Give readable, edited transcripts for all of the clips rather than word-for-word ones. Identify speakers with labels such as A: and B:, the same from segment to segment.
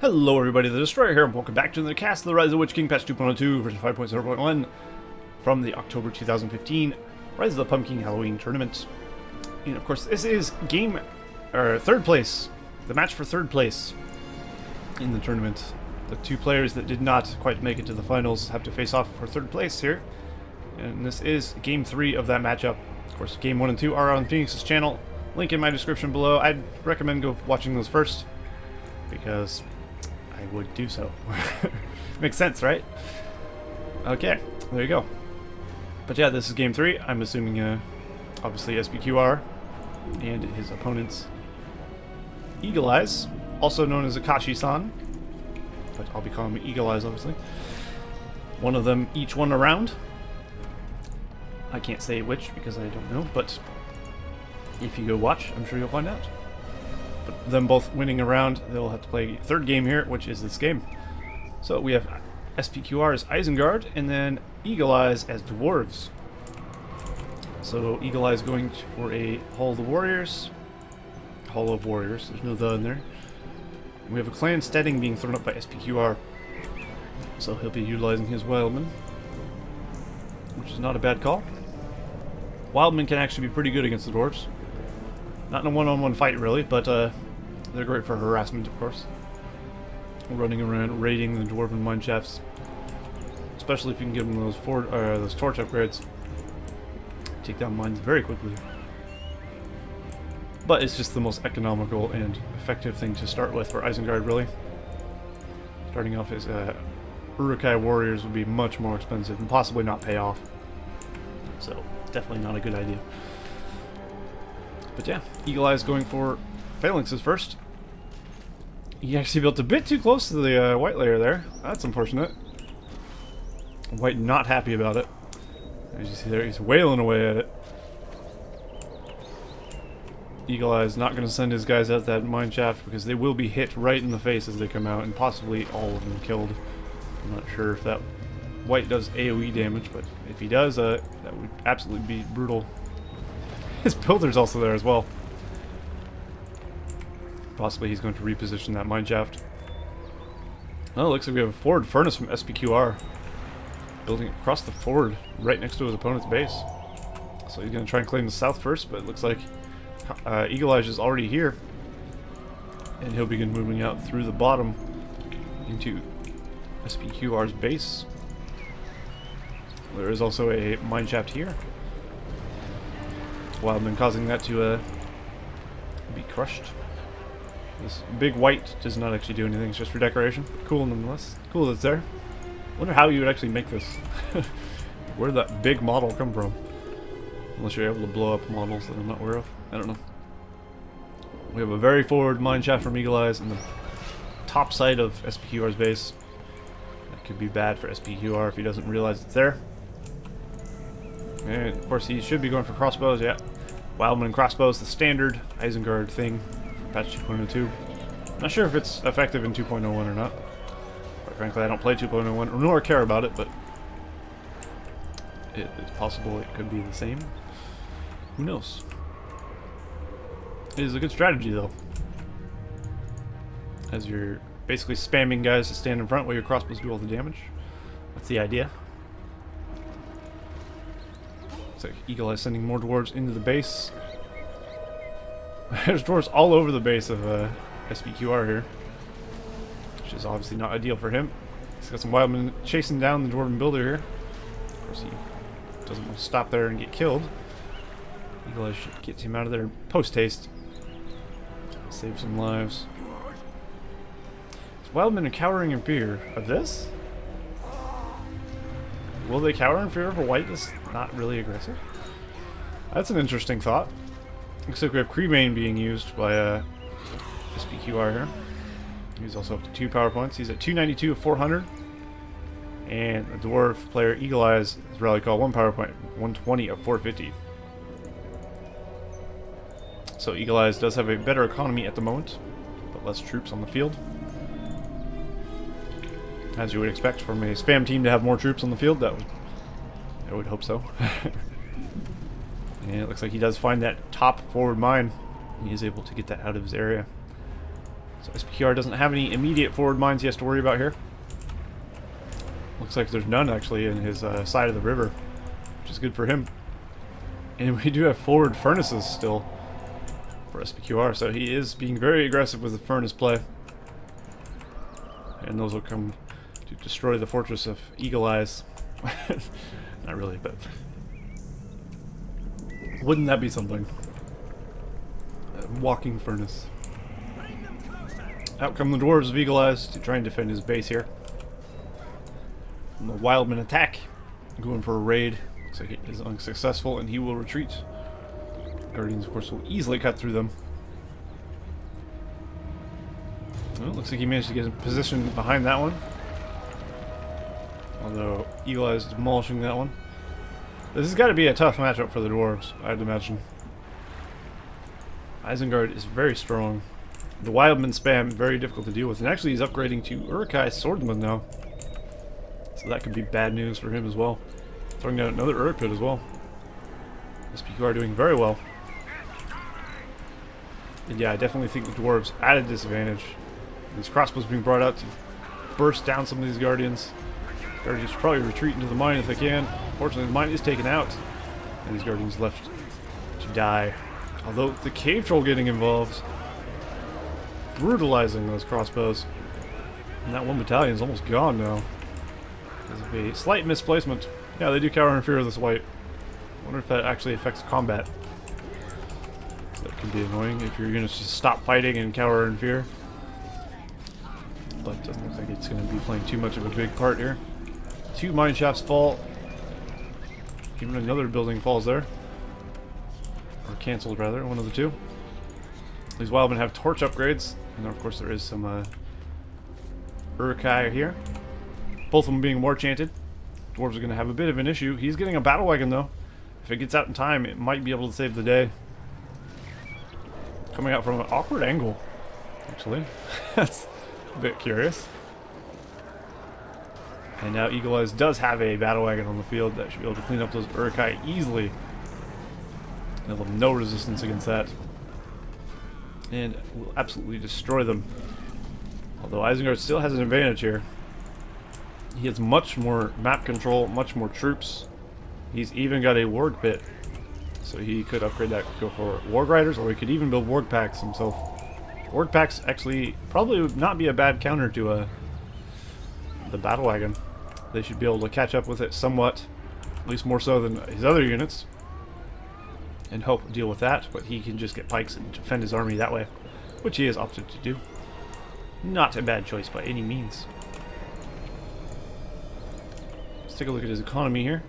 A: Hello everybody, the Destroyer here, and welcome back to the cast of the Rise of the Witch King patch 2.02 version 5.0.1 from the October 2015 Rise of the Pumpking Halloween tournament. And of course, this is third place, the match for third place in the tournament. The two players that did not quite make it to the finals have to face off for third place here. And this is game 3 of that matchup. Of course, game 1 and 2 are on Phoenix's channel. Link in my description below. I'd recommend go watching those first, because I would do so. Makes sense, right? Okay, there you go. But yeah, this is game 3. I'm assuming, obviously, S.P.Q.R. and his opponents, EagleEyes, also known as Akashi-san, but I'll be calling him EagleEyes, obviously. One of them, each one around. I can't say which because I don't know, but if you go watch, I'm sure you'll find out. But them both winning a round, they'll have to play a third game here, which is this game. So we have S.P.Q.R. as Isengard, and then EagleEyes as Dwarves. So EagleEyes going for a Hall of the Warriors. Hall of Warriors, there's no the in there. We have a clan steading being thrown up by S.P.Q.R. So he'll be utilizing his Wildman, which is not a bad call. Wildmen can actually be pretty good against the Dwarves. Not in a one-on-one fight, really, but they're great for harassment, of course. Running around, raiding the Dwarven mine shafts. Especially if you can give them those torch upgrades. Take down mines very quickly. But it's just the most economical and effective thing to start with for Isengard, really. Starting off as RotWK warriors would be much more expensive and possibly not pay off. So, definitely not a good idea. But yeah, EagleEyes going for phalanxes first. He actually built a bit too close to the white layer there. That's unfortunate. White not happy about it. As you see there, he's wailing away at it. EagleEyes not going to send his guys out that mine shaft because they will be hit right in the face as they come out, and possibly all of them killed. I'm not sure if that white does AoE damage, but if he does, that would absolutely be brutal. His builder's also there as well. Possibly he's going to reposition that mine shaft. Oh, looks like we have a forward furnace from S.P.Q.R. building across the forward, right next to his opponent's base. So he's going to try and claim the south first, but it looks like EagleEyes is already here. And he'll begin moving out through the bottom into S.P.Q.R.'s base. There is also a mine shaft here. Wildman causing that to be crushed. This big white does not actually do anything, it's just for decoration. Cool nonetheless. Cool that it's there. Wonder how you would actually make this. Where did that big model come from? Unless you're able to blow up models that I'm not aware of. I don't know. We have a very forward mine shaft from EagleEyes in the top side of S.P.Q.R.'s base. That could be bad for S.P.Q.R. if he doesn't realize it's there. And of course he should be going for crossbows, yeah. Wildman crossbows, the standard Isengard thing for patch 2.02. Not sure if it's effective in 2.01 or not. Quite frankly, I don't play 2.01 nor care about it, but it's possible it could be the same. Who knows? It is a good strategy though, as you're basically spamming guys to stand in front while your crossbows do all the damage. That's the idea. Looks like EagleEyes sending more dwarves into the base. There's dwarves all over the base of S.P.Q.R. here, which is obviously not ideal for him. He's got some wildmen chasing down the dwarven builder here. Of course, he doesn't want to stop there and get killed. EagleEyes should get him out of there post haste. Save some lives. Wildmen are cowering in fear of this? Will they cower in fear of a white that's not really aggressive? That's an interesting thought. Looks like we have Cremain being used by S.P.Q.R. here. He's also up to 2 power points. He's at 292 of 400. And the dwarf player EagleEyes has rally call 1 power point, 120 of 450. So EagleEyes does have a better economy at the moment, but less troops on the field. As you would expect from a spam team to have more troops on the field, I would hope so. And it looks like he does find that top forward mine. He is able to get that out of his area. So S.P.Q.R doesn't have any immediate forward mines he has to worry about here. Looks like there's none actually in his side of the river, which is good for him. And we do have forward furnaces still for S.P.Q.R, so he is being very aggressive with the furnace play. And those will come to destroy the fortress of EagleEyes. Not really, but wouldn't that be something? A walking furnace. Out come the Dwarves of EagleEyes to try and defend his base here. And the Wildman attack, going for a raid. Looks like it is unsuccessful, and he will retreat. Guardians, of course, will easily cut through them. Well, looks like he managed to get in position behind that one. Although EagleEyes is demolishing that one. This has got to be a tough matchup for the Dwarves, I'd imagine. Isengard is very strong. The Wildman spam very difficult to deal with, and actually he's upgrading to Uruk-hai Swordsman now. So that could be bad news for him as well. Throwing down another Uruk pit as well. S.P.Q.R doing very well. And yeah, I definitely think the Dwarves at a disadvantage. These crossbows being brought out to burst down some of these Guardians. Guardians should probably retreat into the mine if they can. Fortunately, the mine is taken out, and these Guardians left to die. Although the cave troll getting involved, brutalizing those crossbows. And that one battalion is almost gone now. Because of a slight misplacement. Yeah, they do cower in fear of this white. I wonder if that actually affects combat. So that can be annoying if your units just stop fighting and cower in fear. But it doesn't look like it's going to be playing too much of a big part here. 2 mine shafts fall. Even another building falls there. Or cancelled, rather. One of the two. These Wildmen have torch upgrades. And of course there is some Uruk-hai here. Both of them being war chanted. Dwarves are going to have a bit of an issue. He's getting a battle wagon though. If it gets out in time, it might be able to save the day. Coming out from an awkward angle, actually. That's a bit curious. And now EagleEyes does have a battle wagon on the field that should be able to clean up those Uruk-hai easily. They'll have no resistance against that. And will absolutely destroy them. Although Isengard still has an advantage here. He has much more map control, much more troops. He's even got a warg pit. So he could upgrade that, go for warg riders, or he could even build warg packs himself. Warg packs actually probably would not be a bad counter to the battle wagon. They should be able to catch up with it somewhat, at least more so than his other units, and help deal with that. But he can just get pikes and defend his army that way, which he has opted to do. Not a bad choice by any means. Let's take a look at his economy here.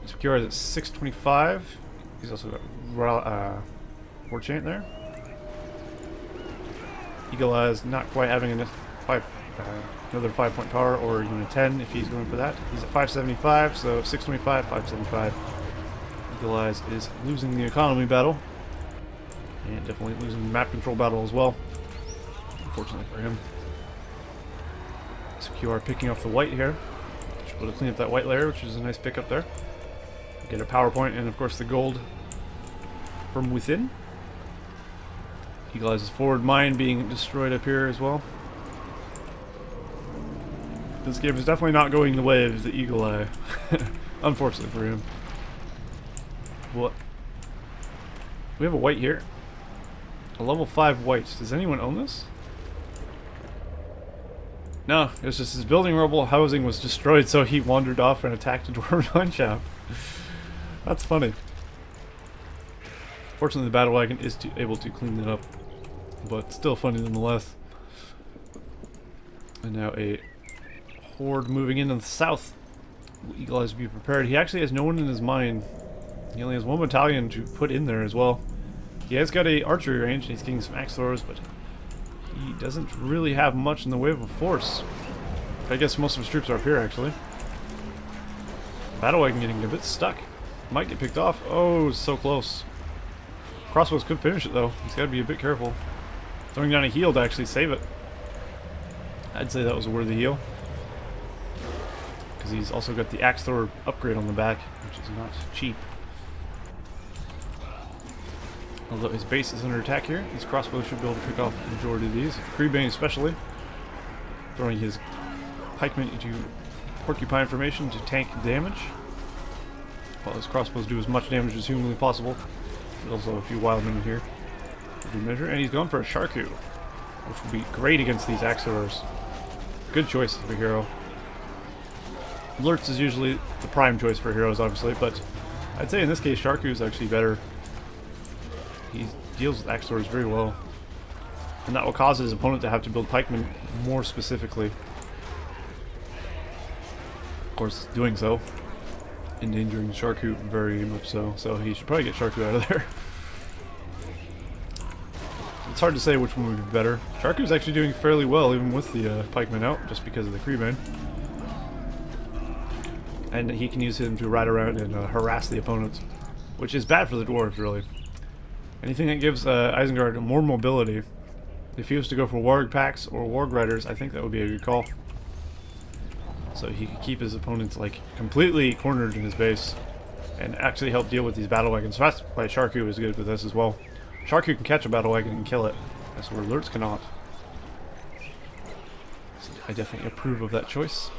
A: S.P.Q.R is at 625. He's also got war chant there. EagleEyes not quite having enough another 5-point power, or even a 10 if he's going for that. He's at 575, so 625, 575. EagleEyes is losing the economy battle, and definitely losing the map control battle as well. Unfortunately for him. S.P.Q.R picking off the white here. Should be able to clean up that white layer, which is a nice pickup there. Get a power point, and of course the gold from within. EagleEyes' forward mine being destroyed up here as well. This game is definitely not going the way of the EagleEye. Unfortunately for him. What? We have a white here. A level 5 white. Does anyone own this? No, it's just his building rubble housing was destroyed, so he wandered off and attacked a Dwarven mine shaft. That's funny. Fortunately, the battle wagon is able to clean it up, but still funny nonetheless. And now a horde moving in the south. EagleEyes be prepared. He actually has no one in his mine. He only has 1 battalion to put in there as well. He has got a archery range, and he's getting some axe throwers, but he doesn't really have much in the way of a force. I guess most of his troops are up here, actually. Battle wagon getting a bit stuck. Might get picked off. Oh, so close. Crossbows could finish it, though. He's got to be a bit careful. Throwing down a heal to actually save it. I'd say that was a worthy heal. Because he's also got the axe thrower upgrade on the back, which is not cheap. Although his base is under attack here, these crossbows should be able to pick off the majority of these. Creebane especially, throwing his pikemen into porcupine formation to tank damage. While his crossbows do as much damage as humanly possible. There's also a few wildmen in here for good measure. And he's going for a Sharku, which will be great against these Axorers. Good choice for a hero. Lurtz is usually the prime choice for heroes, obviously, but I'd say in this case Sharku is actually better. He deals with Axorers very well. And that will cause his opponent to have to build pikemen more specifically. Of course, doing so, endangering Sharku very much so. So he should probably get Sharku out of there. It's hard to say which one would be better. Sharku's actually doing fairly well even with the pikemen out, just because of the Creebane. And he can use him to ride around and harass the opponent, which is bad for the Dwarves, really. Anything that gives Isengard more mobility. If he was to go for Warg packs or Warg riders, I think that would be a good call. So he could keep his opponents like completely cornered in his base and actually help deal with these battle wagons. So that's why Sharku is good with this as well. Sharku can catch a battle wagon and kill it. That's where Lurtz cannot. So I definitely approve of that choice.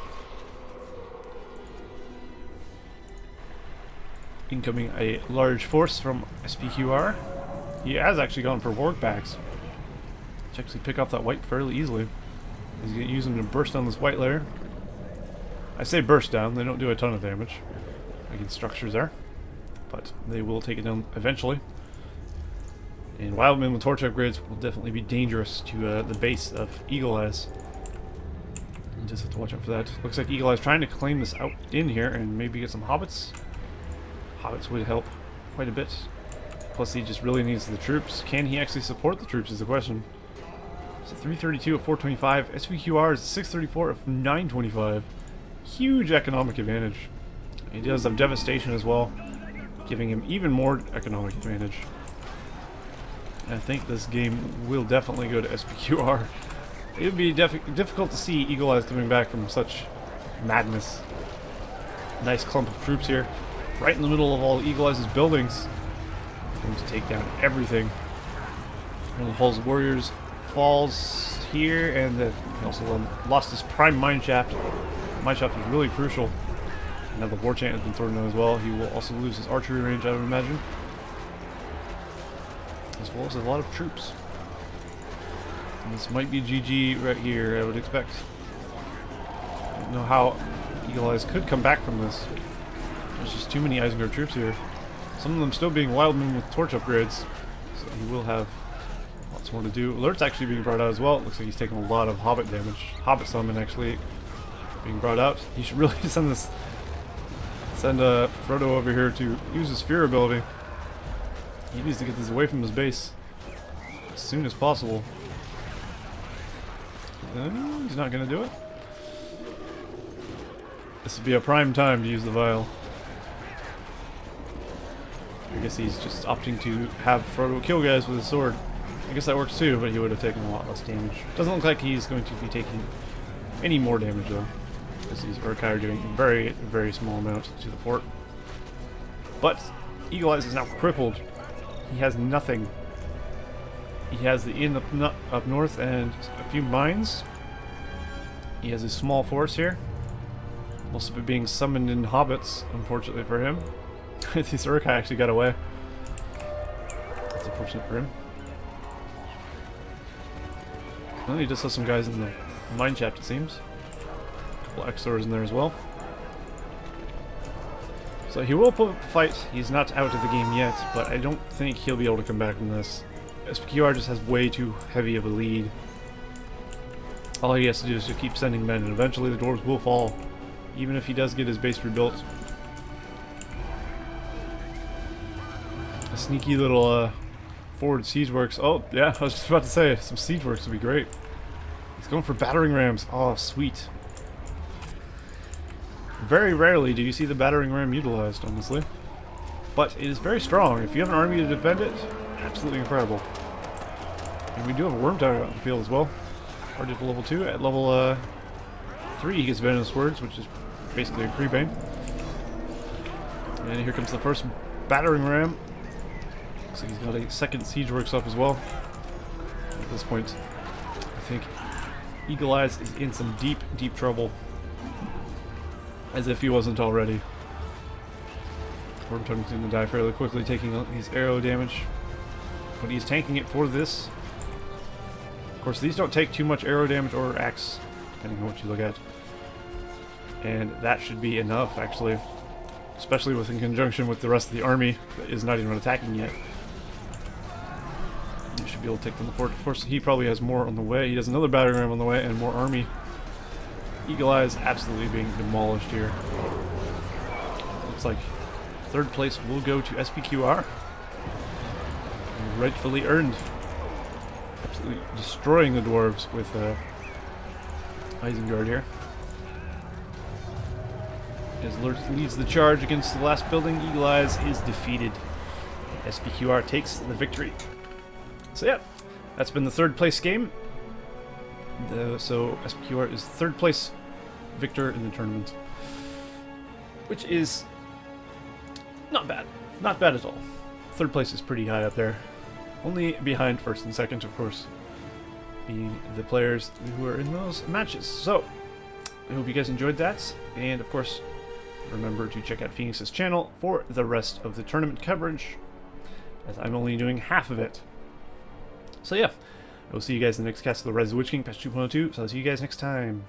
A: Incoming a large force from S.P.Q.R. He has actually gone for Warg packs, which actually pick off that white fairly easily. He's going to use them to burst down this white layer. I say burst down, they don't do a ton of damage against structures there, but they will take it down eventually. And Wildmen with torch upgrades will definitely be dangerous to the base of EagleEyes. You just have to watch out for that. Looks like EagleEyes trying to claim this out in here and maybe get some hobbits. Hobbits would help quite a bit. Plus he just really needs the troops. Can he actually support the troops is the question. So 332 of 425. S.P.Q.R is 634 of 925. Huge economic advantage. He does have devastation as well, giving him even more economic advantage. And I think this game will definitely go to S.P.Q.R. It would be difficult to see EagleEyes coming back from such madness. Nice clump of troops here, right in the middle of all EagleEyes' buildings. Going to take down everything. One of Hull's warriors falls here, and he also lost his prime mineshaft. Mineshaft is really crucial. Now the war chant has been thrown in as well. He will also lose his archery range, I would imagine, as well as a lot of troops. And this might be GG right here, I would expect. I don't know how EagleEyes could come back from this. There's just too many Isengard troops here. Some of them still being Wildmen with torch upgrades, so he will have lots more to do. Alert's actually being brought out as well. It looks like he's taking a lot of Hobbit damage. Hobbit summon actually being brought out. He should really send Frodo over here to use his fear ability. He needs to get this away from his base as soon as possible. He's not going to do it. This would be a prime time to use the vial. I guess he's just opting to have Frodo kill guys with his sword. I guess that works too, but he would have taken a lot less damage. Doesn't look like he's going to be taking any more damage though, because these Urkai are doing a very, very small amount to the fort. But EagleEyes is now crippled. He has nothing. He has the inn up north and a few mines. He has a small force here. Most of it being summoned in hobbits, unfortunately for him. This Urkai actually got away. That's unfortunate for him. Well, he just has some guys in the mine shaft, it seems. A couple of Exors in there as well. So he will put up a fight. He's not out of the game yet, but I don't think he'll be able to come back from this. S.P.Q.R just has way too heavy of a lead. All he has to do is to keep sending men, and eventually the Dwarves will fall, even if he does get his base rebuilt. A sneaky little forward siege works. Oh, yeah, I was just about to say, some siege works would be great. He's going for battering rams. Oh, sweet. Very rarely do you see the battering ram utilized, honestly. But it is very strong. If you have an army to defend it, absolutely incredible. And we do have a worm tower out in the field as well. Already at level 2. At level 3 he gets venomous words, which is basically a Creebane. And here comes the first battering ram. Looks like he's got a second siege works up as well. At this point, I think EagleEyes is in some deep, deep trouble. As if he wasn't already. Pumpking's going to die fairly quickly, taking his arrow damage. But he's tanking it for this. Of course, these don't take too much arrow damage or axe, depending on what you look at. And that should be enough, actually. Especially in conjunction with the rest of the army that is not even attacking yet. You should be able to take them to the fort. Of course, he probably has more on the way. He has another battering ram on the way and more army. EagleEyes absolutely being demolished here. Looks like third place will go to S.P.Q.R. Rightfully earned. Absolutely destroying the dwarves with Isengard here. As Lurch leads the charge against the last building, EagleEyes is defeated. S.P.Q.R. takes the victory. So yeah, that's been the third place game. So S.P.Q.R. is third place victor in the tournament. Which is not bad. Not bad at all. Third place is pretty high up there. Only behind first and second, of course, being the players who are in those matches. So, I hope you guys enjoyed that. And of course, remember to check out Phoenix's channel for the rest of the tournament coverage, as I'm only doing half of it. So yeah, I will see you guys in the next cast of the Rise of the Witch King, patch 2.02. So I'll see you guys next time.